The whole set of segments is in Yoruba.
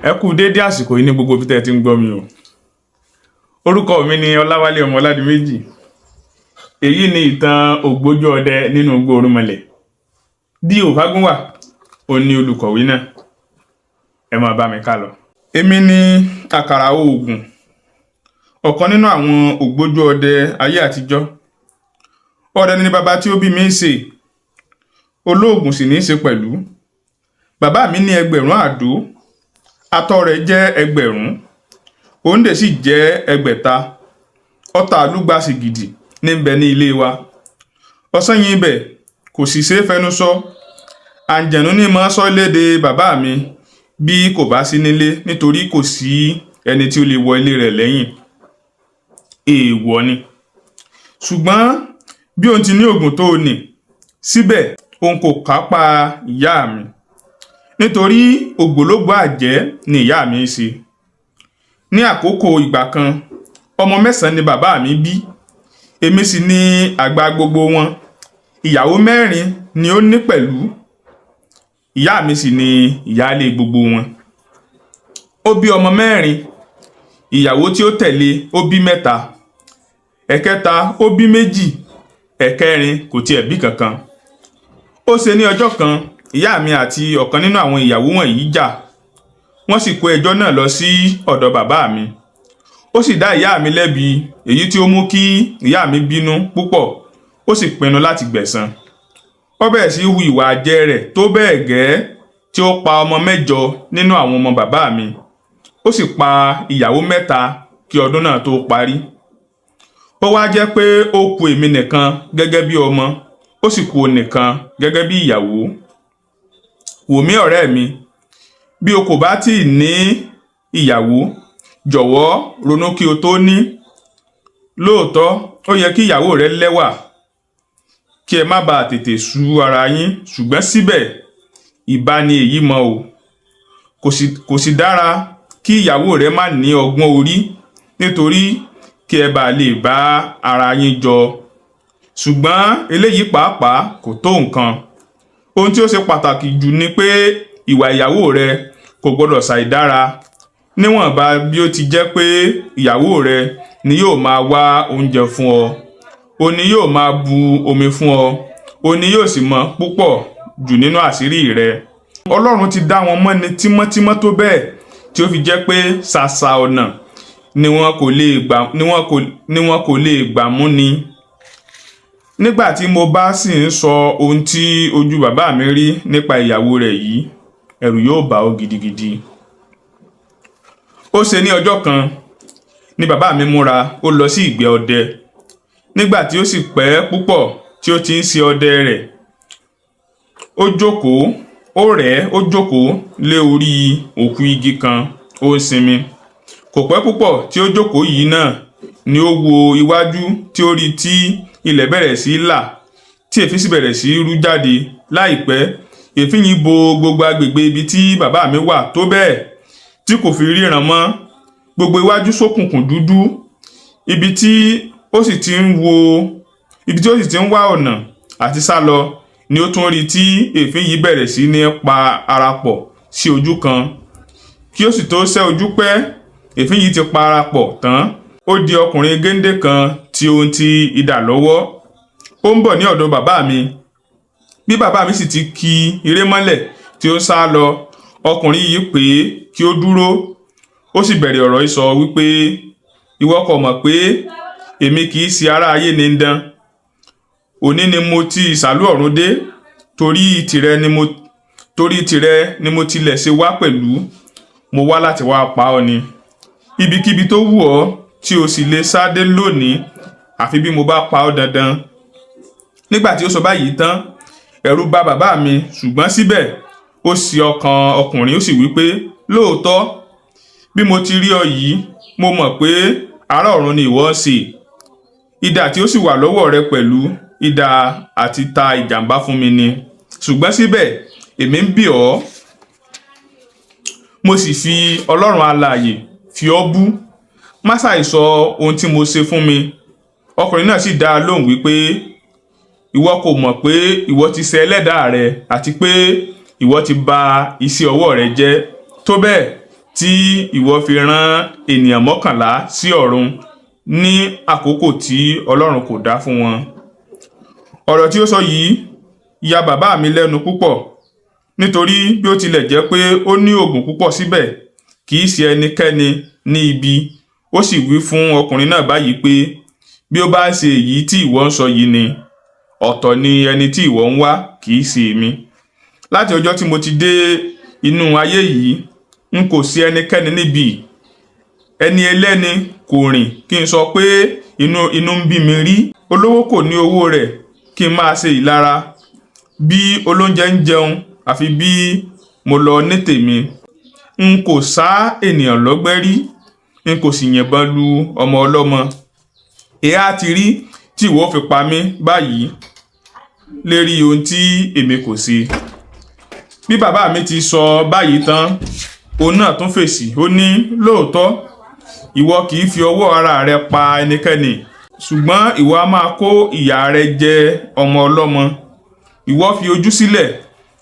Ẹ kú dédé àsìkò yìí ní gbogbo ibi tẹ́ ti ń gbọ́ mi o. Orúkọ mi ni Ọláwálé ọmọ Ọládìméjì. Èyí ni ìtàn ògbójú ọdẹ nínú igbó Orúnmọlẹ̀. D.O. Fágúnwà ó ní olùkọ̀wé náà. Ẹ máa bá mi ká lọ. Èmi ni àkàrà oògùn, ọ̀kan nínú àwọn ògbójú ọdẹ ayé àtijọ́. Ọdẹ ni bàbá tí ó bí mi ń ṣe, olóògùn sì ní í ṣe pẹ̀lú. Bàbá mi ní ẹgbẹ̀rún àdó, atọ́ rẹ̀ jẹ́ ẹgbẹ̀rún, òǹdè sì jẹ́ ẹgbẹ̀ta. Ọta àlúgbàsì gidi níbẹ̀ ní ilé wa. Ọ̀sán yìí ibẹ̀ kò sì ṣeé fẹnu sọ. Àǹjẹ̀nú ní máa sọ léde bàbá mi bí kò bá sí nílé, nítorí kò sí ẹni tí ó lè wọ ilé rẹ̀ lẹ́yìn. Èèwọ̀ ni. Ṣùgbọ́n bí òun ti ní oògùn tó ní, síbẹ̀ òun kò kápá ìyá mi, nítorí ògbólógbòó àjẹ́ ni ìyá mi ṣe. Ní àkókò ìgbà kan, ọmọ 9 ni bàbá mi bí, èmi sì ni àgbà gbogbo wọn. Ìyàwó 4 ni ó ní pẹ̀lú, ìyá mi sì ni ìyáálé gbogbo wọn. Ó bí ọmọ 4, ìyàwó tí ó tẹ̀lé ó bí 3, ẹ̀kẹta ó bí 2, ẹ̀kẹrin kò tiẹ̀ bí kankan. Ó ṣe ní ọjọ́ kan, ìyá mi àti ọ̀kan nínú àwọn ìyàwó wọ̀nyí jà. Wọ́n sì kó ẹjọ́ náà lọ sí ọ̀dọ̀ bàbá mi. Ó sì dá ìyá mi lẹ́bi, èyí tí ó mú kí ìyá mi bínú púpọ̀. Ó sì pinnu láti gbẹ̀san. Ó bẹ̀rẹ̀ sí hu ìwà àjẹ́ rẹ̀ tó bẹ́ẹ̀ gẹ́ tí ó pa ọmọ 8 nínú àwọn ọmọ bàbá mi. Ó sì pa ìyàwó 3 kí ọdún náà tó parí. Ó wá jẹ́ pé ó kù èmi nìkan gẹ́gẹ́ bí ọmọ, ó sì kù òun nìkan gẹ́gẹ́ bí ìyàwó. Wò mí ọ̀rẹ́ mi, bí o kò bá tí ì ní ìyàwó, jọ̀wọ́ ronú kí o tó ní. Lóòótọ́ ó yẹ kí ìyàwó rẹ lẹ́wà, kí ẹ má bàa tètè sú ara yín, ṣùgbọ́n síbẹ̀ ìbá ni èyí mọ́ o. Kò sì dára kí ìyàwó rẹ má ní ọgbọ́n orí, nítorí kí ẹ bá lè bá ara yín jọ. Ṣùgbọ́n eléyìí pàápàá kò tó nǹkan. Ohun tí ó ṣe pàtàkì jù ni pé ìwà ìyàwó rẹ kò gbọdọ̀ ṣàìdára, níwọ̀nba bí ó ti jẹ́ pé ìyàwó rẹ ni yóò máa wá oúnjẹ fún ọ, òun ni yóò máa bu omi fún ọ, òun ni yóò sì mọ̀ púpọ̀ jù nínú àṣírí rẹ. Ọlọ́run ti dá wọn mọ́ni tímọ́tímọ́ tó bẹ́ẹ̀ tí ó fi jẹ́ pé ṣàṣà ọ̀nà ni wọn kò lè gbà mú ni. Nígbà tí mo bá sì ń sọ ohun tí ojú bàbá mi rí nípa ìyàwó rẹ̀ yìí, ẹ̀rù yóò bà ọ́ gidigidi. Ó ṣe ní ọjọ́ kan ni bàbá mi múra, ó lọ sí ìgbẹ́ ọdẹ. Nígbà tí ó sì pẹ́ púpọ̀ tí ó ti ń ṣe ọdẹ rẹ̀, ó jókòó lé orí òkú igi kan, ó ń sinmi. Kò pẹ́ púpọ̀ tí ó jókòó yìí náà ni ó wo iwájú, tí ó rí tí ilẹ̀ bẹ̀rẹ̀ sí là, tí èéfín sì bẹ̀rẹ̀ sí rú jáde. Láìpẹ́, èéfín yìí bo gbogbo agbègbè ibi tí bàbá mi wà tó bẹ́ẹ̀ tí kò fi ríran mọ́. Gbogbo iwájú ṣókùnkùn dúdú. Ibi tí ó sì ti ń wá ọ̀nà àti sá lọ ni ó tún rí tí èéfín yìí bẹ̀rẹ̀ sí ní pa ara pọ̀ sí ojú kan. Kí ó sì tó ṣẹ́ ojú pẹ́, èéfín yìí ti pa ara pọ̀ tán. Ó di ọkùnrin géńdé kan tí ó ń ti idà lọ́wọ́. Ó ń bọ̀ ní ọ̀dọ̀ bàbá mi. Bí bàbá mi sì ti ki eré mọ́lẹ̀ tí ó ń sá lọ, ọkùnrin yìí pè é kí ó dúró. Ó sì bẹ̀rẹ̀ ọ̀rọ̀ ìsọ wípé, ìwọ kò mọ̀ pé èmi kì í ṣe ará ayé ní dán. Òní ni mo ti ìsàlú ọ̀run dé, torí tìrẹ ni mo tilẹ̀ ṣe wá pẹ̀lú. Mo wá láti wá pa ọ́ ni. Ibikíbi tó wù ọ́ tí o sì lè sá dé lónìí, àfi bí mo bá pa ọ́ dandan. Nígbà tí ó sọ báyìí tán, ẹ̀rù bà bàbá mi, ṣùgbọ́n síbẹ̀ ó ṣí ọkàn ọkùnrin, ó sì wí pé, lóòótọ́ bí mo ti rí ọ yìí, mo mọ̀ pé ará ọ̀run ni ìwọ ṣe. Idà tí ó sì wà lọ́wọ́ rẹ pẹ̀lú idà àti ta ìjàmbá fún mi ni. Ṣùgbọ́n síbẹ̀ èmi ń bì ọ́, mo sì fi Ọlọ́run alààyè fi ọ́ bú. Má ṣàìsọ ohun tí mo ṣe fún mi. Ọkùnrin náà sì dá a lóhùn wípé, ìwọ kò mọ̀ pé ìwọ ti ṣẹ̀ ẹlẹ́dàá rẹ, àti pé ìwọ ti bà iṣẹ́ ọwọ́ rẹ jẹ́, tó bẹ́ẹ̀ tí ìwọ fi rán ènìyàn 11 sí ọ̀run ní àkókò tí Ọlọ́run kò dá fún wọn. Ọ̀rọ̀ tí ó sọ yìí ya bàbá mi lẹ́nu púpọ̀, nítorí bí ó tilẹ̀ jẹ́ pé ó ní oògùn púpọ̀ síbẹ̀ kì í ṣe ẹnikẹ́ni ní ibi. Ó sì wí fún ọkùnrin náà báyìí pé bí ó bá ṣe èyí tí ìwọ ń sọ yìí ni, ọ̀tọ̀ ni ẹni tí ìwọ ń wá, kì í ṣe èmi. Láti ọjọ́ tí mo ti dé inú ayé yìí, n kò sí ẹnikẹ́ni níbí. Ẹni ẹlẹ́ni kò rìn kí n sọ pé inú ń bí mi rí. Olówó kò ní owó rẹ̀ kí n máa ṣe ìlara. Bí olóúnjẹ ń jẹun àfi bí mo lọ ní tèmi. N kò sá ènìyàn lọ́gbẹ́ rí, n kò sì yìnbọn lu ọmọ ọlọ́mọ. Èéha ti rí tí ìwọ fi pa mí báyìí lérí ohun tí èmi kò ṣe. Bí bàbá mi ti sọ báyìí tán, òun náà tún fèsì. Ó ní, lóòótọ́ ìwọ kì í fi ọwọ́ ara rẹ pa ẹnikẹ́ni, ṣùgbọ́n ìwọ a máa kó ìyà rẹ jẹ ọmọ ọlọ́mọ. Ìwọ fi ojú sílẹ̀,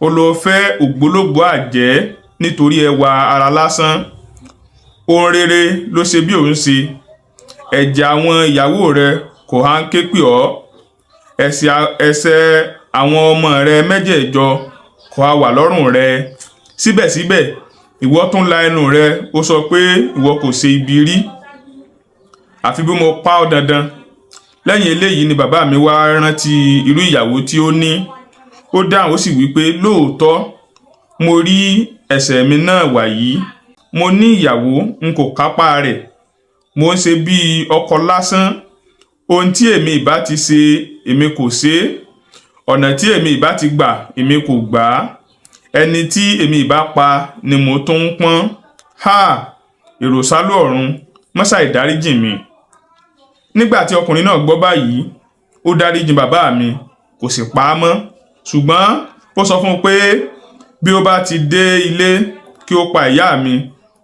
ó lọ fẹ́ ògbólógbòó àjẹ́ nítorí ẹwà ara lásán. Ohun rere ló ṣe bí òun ṣe. Ẹ̀jẹ̀ àwọn ìyàwó rẹ kò há ń ké pè ọ́. Ẹ̀ṣẹ̀ àwọn ọmọ rẹ 16 kò há wà lọ́rùn rẹ. Síbẹ̀síbẹ̀ ìwọ tún la ẹnu rẹ, ó sọ pé ìwọ kò ṣe ibi rí, àfi bí mo pa ọ́ dandan. Lẹ́yìn eléyìí ni bàbá mi wá rántí irú ìyàwó tí ó ní. Ó dáhùn ó sì wí pé lóòótọ́ mo rí ẹ̀ṣẹ̀ mi náà wàyí. Mo ní ìyàwó, n kò kápá rẹ̀. Mo ń ṣe bí ọkọ lásán. Ohun tí èmi ìbá ti ṣe, èmi kò ṣe. Ọ̀nà tí èmi ìbá ti gbà, èmi kò gbà. Ẹni tí èmi ìbá pa ni mo tún ń pọ́n. Ha! Èrò sálú ọ̀run, má ṣàì dáríjì mi. Nígbà tí ọkùnrin náà gbọ́ báyìí, ó dáríjì bàbá mi, kò sì pa á mọ́. Ṣùgbọ́n ó sọ fún un pé bí ó bá ti dé ilé kí ó pa ìyá mi.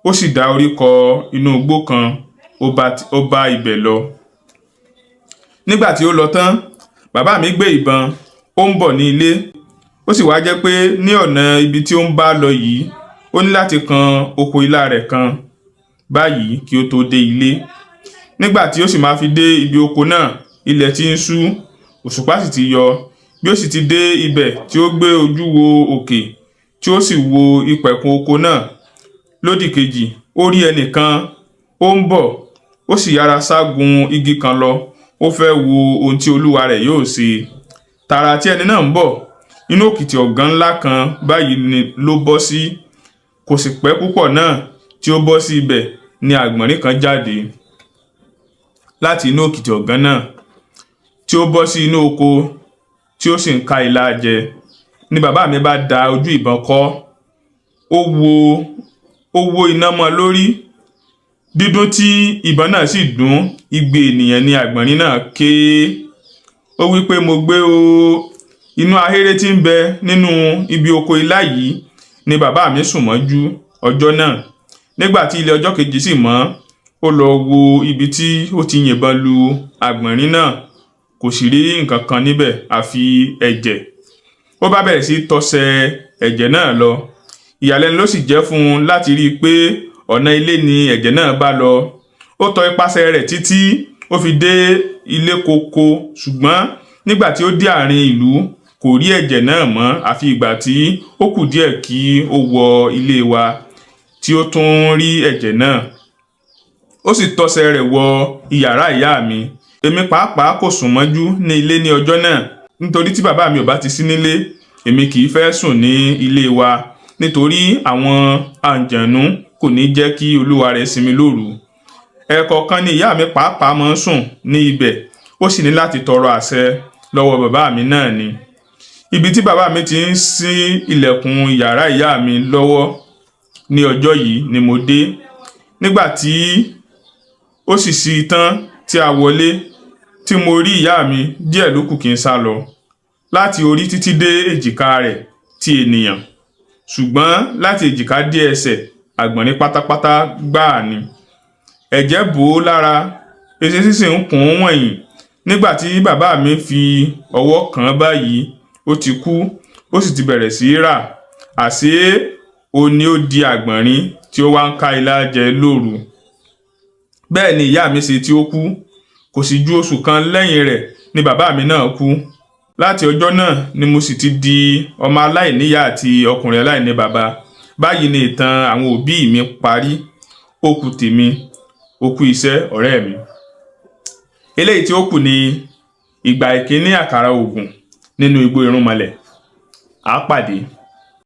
Ó sì dá orí kọ inú igbó kan, ó bá ibẹ̀ lọ. Nígbà tí ó lọ tán, bàbá mi gbé ìbọn, ó ń bọ̀ ní ilé. Ó sì wá jẹ́ pé ní ọ̀nà ibi tí ó ń bá lọ yìí, ó ní láti kan oko ilá rẹ̀ kan báyìí kí ó tó dé ilé. Nígbà tí ó sì máa fi dé ibi oko náà, ilẹ̀ ti ń ṣú, òṣùpá sì ti yọ. Bí ó sì ti dé ibẹ̀ tí ó gbé ojú wo òkè, tí ó sì wo ìpẹ̀kun oko náà, lódì kejì ó rí ẹnìkan, ó ń bọ̀. Ó sì yára ságun igi kan lọ, ó fẹ́ wo ohun tí olúwa rẹ̀ yóò ṣe. Tààrà tí ẹni náà ń bọ̀, inú òkìtì ọ̀gán ńlá kan báyìí ni ló bọ́ sí. Kò sì pẹ́ púpọ̀ náà tí ó bọ́ sí ibẹ̀ ni àgbọ̀nrín kan jáde láti inú òkìtì ọ̀gán náà, tí ó bọ́ sí inú oko, tí ó sì ń ka ilá jẹ. Ni bàbá mi bá da ojú ìbọn kọ́. Ó wo iná mọ́ lórí. Dídún tí ìbọn náà sì dún, igbe ènìyàn ni àgbọ̀nrín náà ké. Ó wí pé mo gbé o. Inú ahéré tí ń bẹ nínú ibi oko ilá yìí ni bàbá mi sùn mọ́jú ọjọ́ náà. Nígbà tí ilẹ̀ ọjọ́ kejì sì mọ́, ó lọ wo ibi tí ó ti yìnbọn lu àgbọ̀nrín náà, kò sì rí nǹkan kan níbẹ̀ àfi ẹ̀jẹ̀. Ó bá bẹ̀rẹ̀ sí tọsẹ̀ ẹ̀jẹ̀ náà lọ. Ìyàlẹ́nu ló sì jẹ́ fún un láti rí i pé ọ̀nà ilé ni ẹ̀jẹ̀ náà bá lọ. Ó tọ ipasẹ̀ rẹ̀ títí ó fi dé ilé koko, ṣùgbọ́n nígbà tí ó dé àárín ìlú kò rí ẹ̀jẹ̀ náà mọ́ àfi ìgbà tí ó kù díẹ̀ kí ó wọ ilé wa tí ó tún rí ẹ̀jẹ̀ náà. Ó sì tọsẹ̀ rẹ̀ wọ iyàrá ìyá mi. Èmi pàápàá kò sùn mọ́jú ní ilé ní ọjọ́ náà, nítorí tí bàbá mi ò bá ti sí nílé, èmi kì í fẹ́ sùn ní ilé wa, nítorí àwọn àǹjẹ̀nú kò ní jẹ́ kí olúwa rẹ̀ sinmi lóru. Ẹ̀ẹ̀kọ̀kan ni ìyá mi pàápàá máa ń sùn ní ibẹ̀, ó sì ní láti tọrọ àṣẹ lọ́wọ́ bàbá mi náà ni. Ibi tí bàbá mi ti ń ṣí ilẹ̀kùn yàrá ìyá mi lọ́wọ́ ní ọjọ́ yìí ni mo dé. Nígbà tí ó sì ṣí tán tí a wọlé, tí mo rí ìyá mi, díẹ̀ ló kù kí n sá lọ. Láti orí títí dé èjìká rẹ̀ ti ènìyàn, ṣùgbọ́n láti èjìká dé ẹsẹ̀ àgbọ̀nrín pátápátá gbáà ni. Ẹ̀jẹ̀ bò ó lára, eṣinṣin sì ń kùn ún wọ̀nyí. Nígbà tí bàbá mi fi ọwọ́ kàn án báyìí, ó ti kú, ó sì ti bẹ̀rẹ̀ sí í rà. Àṣé ó ní ó di àgbọ̀nrín tí ó wá ń ká ilá jẹ lóru. Bẹ́ẹ̀ ni ìyá mi ṣe tí ó kú, kò sì ju oṣù kan lẹ́yìn rẹ̀ ni bàbá mi náà kú. Láti ọjọ́ náà ni mo sì ti di ọmọ aláìníyá àti ọkùnrin aláìní bàbá. Báyìí ni ìtàn àwọn òbí mi parí. Ó kù tèmi, ó kù iṣẹ́ ọ̀rẹ́ mi. Eléyìí tí ó kù ni ìgbà ìkíní àkàrà ògùn nínú igbó irúnmọlẹ̀. Á pàdé.